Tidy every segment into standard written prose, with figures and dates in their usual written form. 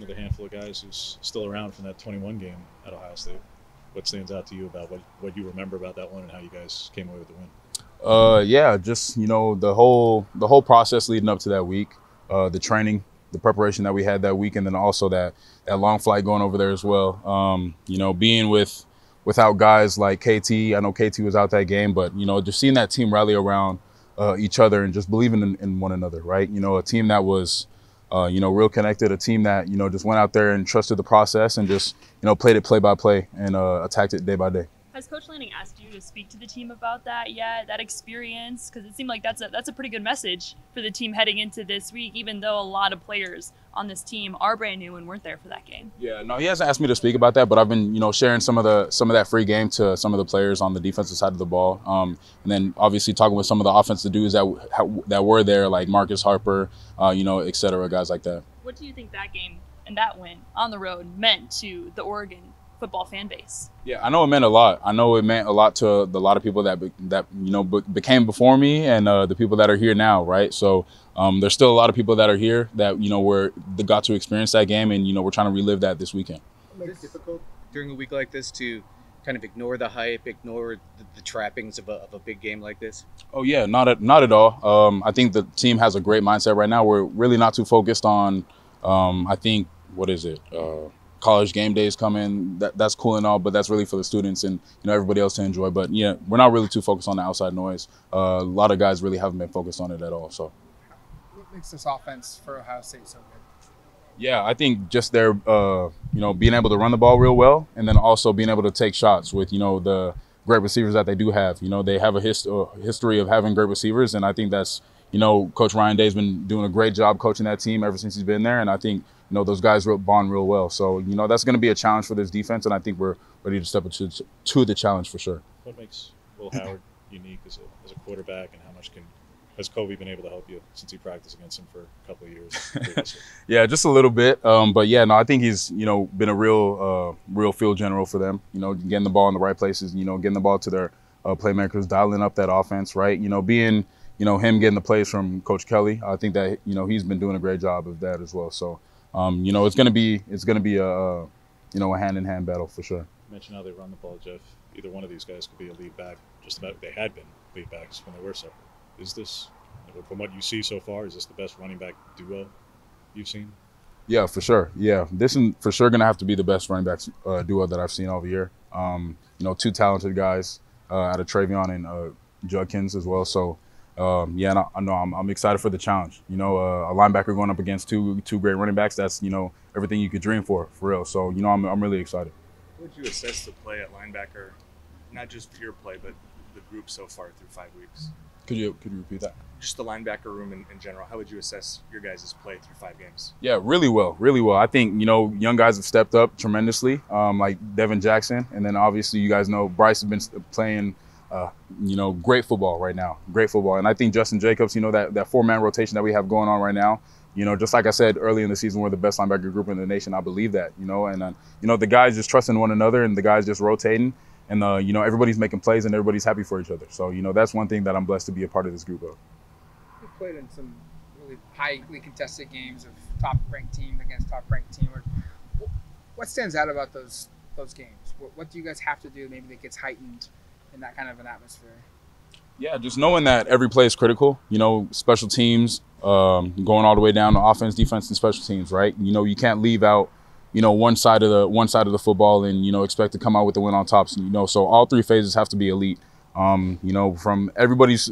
one of the handful of guys who's still around from that 21 game at Ohio State. What stands out to you about what you remember about that one and how you guys came away with the win? Yeah, just the whole process leading up to that week, the training, the preparation that we had that week, and then also that long flight going over there as well. Being without guys like KT, I know KT was out that game, but just seeing that team rally around each other and just believing in one another, right? A team that was real connected, a team that just went out there and trusted the process and just played it play by play and attacked it day by day. Has Coach Lantz asked you to speak to the team about that yet, that experience? Because it seemed like that's a pretty good message for the team heading into this week, even though a lot of players on this team are brand new and weren't there for that game. Yeah, no, he hasn't asked me to speak about that, but I've been sharing some of that free game to some of the players on the defensive side of the ball, and then obviously talking with some of the offensive dudes that were there, like Marcus Harper, et cetera, guys like that. What do you think that game and that win on the road meant to the Oregon football fan base? Yeah, I know it meant a lot. I know it meant a lot to a lot of people that became before me and the people that are here now, right? So there's still a lot of people that are here that that got to experience that game, and we're trying to relive that this weekend. Is it difficult during a week like this to kind of ignore the hype, ignore the trappings of a big game like this? Oh yeah, not at all. I think the team has a great mindset right now. We're really not too focused on I think college game days coming. That's cool and all, but that's really for the students and everybody else to enjoy. But yeah, we're not really too focused on the outside noise. A lot of guys really haven't been focused on it at all. So what makes this offense for Ohio State so good? Yeah, I think just their being able to run the ball real well, and then also being able to take shots with the great receivers that they do have. They have a history of having great receivers, and I think that's Coach Ryan Day's been doing a great job coaching that team ever since he's been there, and I think those guys bond real well. So that's going to be a challenge for this defense, and I think we're ready to step to the challenge for sure. What makes Will Howard unique as a quarterback, and how much has Kobe been able to help you since you practiced against him for a couple of years? Yeah, just a little bit. But yeah, no, I think he's been a real field general for them. Getting the ball in the right places. Getting the ball to their playmakers, dialing up that offense. Right. Being him getting the plays from Coach Kelly. I think that he's been doing a great job of that as well. So it's gonna be a hand-in-hand battle for sure. You mentioned how they run the ball, Jeff. Either one of these guys could be a lead back. Just about they had been lead backs when they were separate. Is this, from what you see so far, is this the best running back duo you've seen? Yeah, for sure. Yeah, this is for sure going to have to be the best running backs duo that I've seen all year. Two talented guys out of Travion and Judkins as well. So, yeah, I'm excited for the challenge. A linebacker going up against two great running backs, that's, everything you could dream for real. So, I'm really excited. How would you assess the play at linebacker, not just your play, but the group so far through 5 weeks? Could you repeat that? Just the linebacker room in general. How would you assess your guys' play through 5 games? Yeah, really well. I think, young guys have stepped up tremendously, like Devin Jackson. And then obviously you guys know Bryce has been playing, great football right now. Great football. And I think Justin Jacobs, that 4-man rotation that we have going on right now, just like I said early in the season, we're the best linebacker group in the nation. I believe that, and, the guys just trusting one another and the guys just rotating. And, everybody's making plays and everybody's happy for each other. So, that's one thing that I'm blessed to be a part of this group of. You've played in some really highly contested games of top-ranked team against top-ranked team. What stands out about those games? What do you guys have to do maybe that gets heightened in that kind of an atmosphere? Yeah, just knowing that every play is critical. Special teams, going all the way down to offense, defense, and special teams, right? You can't leave out one side of the football and expect to come out with the win on top. So all 3 phases have to be elite. From everybody's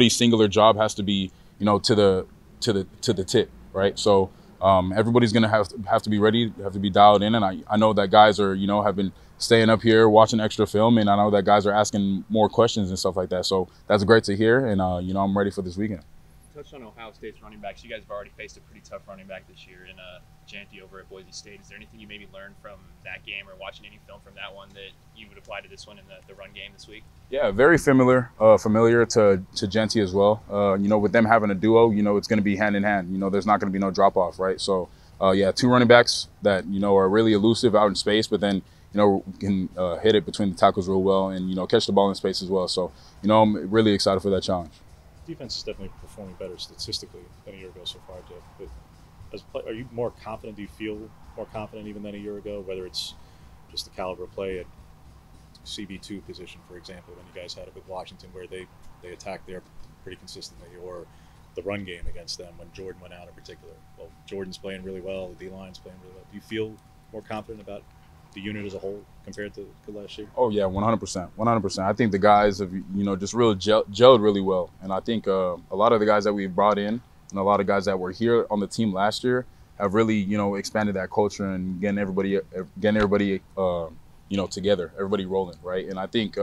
singular job has to be to the tip, right? So everybody's gonna have to be ready, have to be dialed in. And I know that guys are have been staying up here watching extra film, and I know that guys are asking more questions and stuff like that. So that's great to hear, and I'm ready for this weekend. Touched on Ohio State's running backs. You guys have already faced a pretty tough running back this year in Janty over at Boise State. Is there anything you maybe learned from that game or watching any film from that one that you would apply to this one in the run game this week? Yeah, very familiar to Janty as well. With them having a duo, it's going to be hand in hand. There's not going to be no drop off, right? So, yeah, 2 running backs that are really elusive out in space, but then can hit it between the tackles real well and catch the ball in space as well. So, I'm really excited for that challenge. Defense is definitely performing better statistically than a year ago so far, Jeff. But Are you more confident? Do you feel more confident even than a year ago? Whether it's just the caliber of play at CB2 position, for example, when you guys had it with Washington, where they attacked there pretty consistently, or the run game against them when Jordan went out in particular. Well, Jordan's playing really well, the D-line's playing really well. Do you feel more confident about the unit as a whole compared to last year? Oh yeah, 100%, 100%. I think the guys have just really gelled really well, and I think a lot of the guys that we've brought in and a lot of guys that were here on the team last year have really expanded that culture and getting everybody together, everybody rolling, right? And I think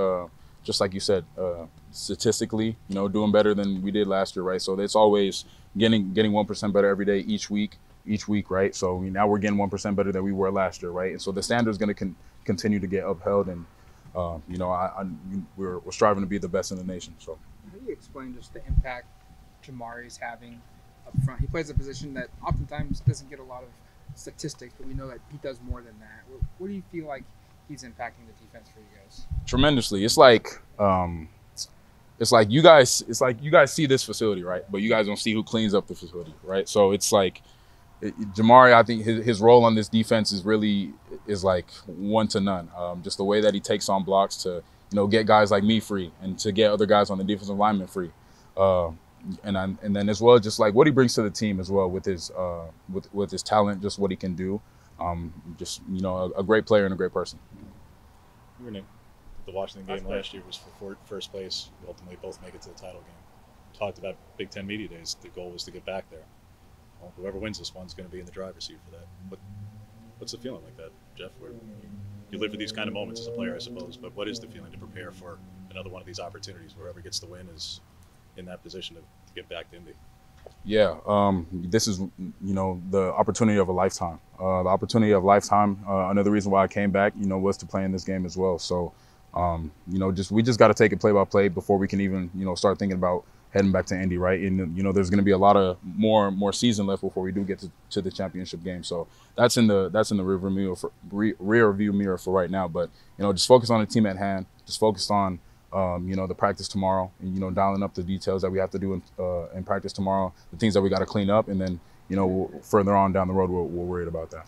just like you said, statistically, doing better than we did last year, right? So it's always getting 1% better every day, each week, right? So now we're getting 1% better than we were last year, right? And so the standard is going to continue to get upheld, and we're striving to be the best in the nation. So how do you explain just the impact Jamari's having up front? He plays a position that oftentimes doesn't get a lot of statistics, but we know that he does more than that. What do you feel like he's impacting the defense for you guys? Tremendously. It's like you guys see this facility, right? But you guys don't see who cleans up the facility, right? So it's like Jamari, I think his role on this defense is like one to none. Just the way that he takes on blocks to get guys like me free and to get other guys on the defensive lineman free. And then as well, just like what he brings to the team as well with his with his talent, just what he can do. A great player and a great person. You were in the Washington game last year was for first place. You ultimately both make it to the title game. Talked about Big Ten Media Days. The goal was to get back there. Well, whoever wins this one's going to be in the driver's seat for that. What's the feeling like that, Jeff? Where you live for these kind of moments as a player, I suppose. But what is the feeling to prepare for another one of these opportunities? Whoever gets the win is in that position to get back to Indy. Yeah, this is the opportunity of a lifetime. The opportunity of a lifetime. Another reason why I came back, was to play in this game as well. So, we just got to take it play by play before we can even start thinking about heading back to Indy, right? And there's going to be a lot of more season left before we do get to the championship game. So that's in the rear view mirror for right now. But just focus on the team at hand. Just focus on the practice tomorrow, and dialing up the details that we have to do in practice tomorrow, the things that we got to clean up, and then further on down the road we're worried about that.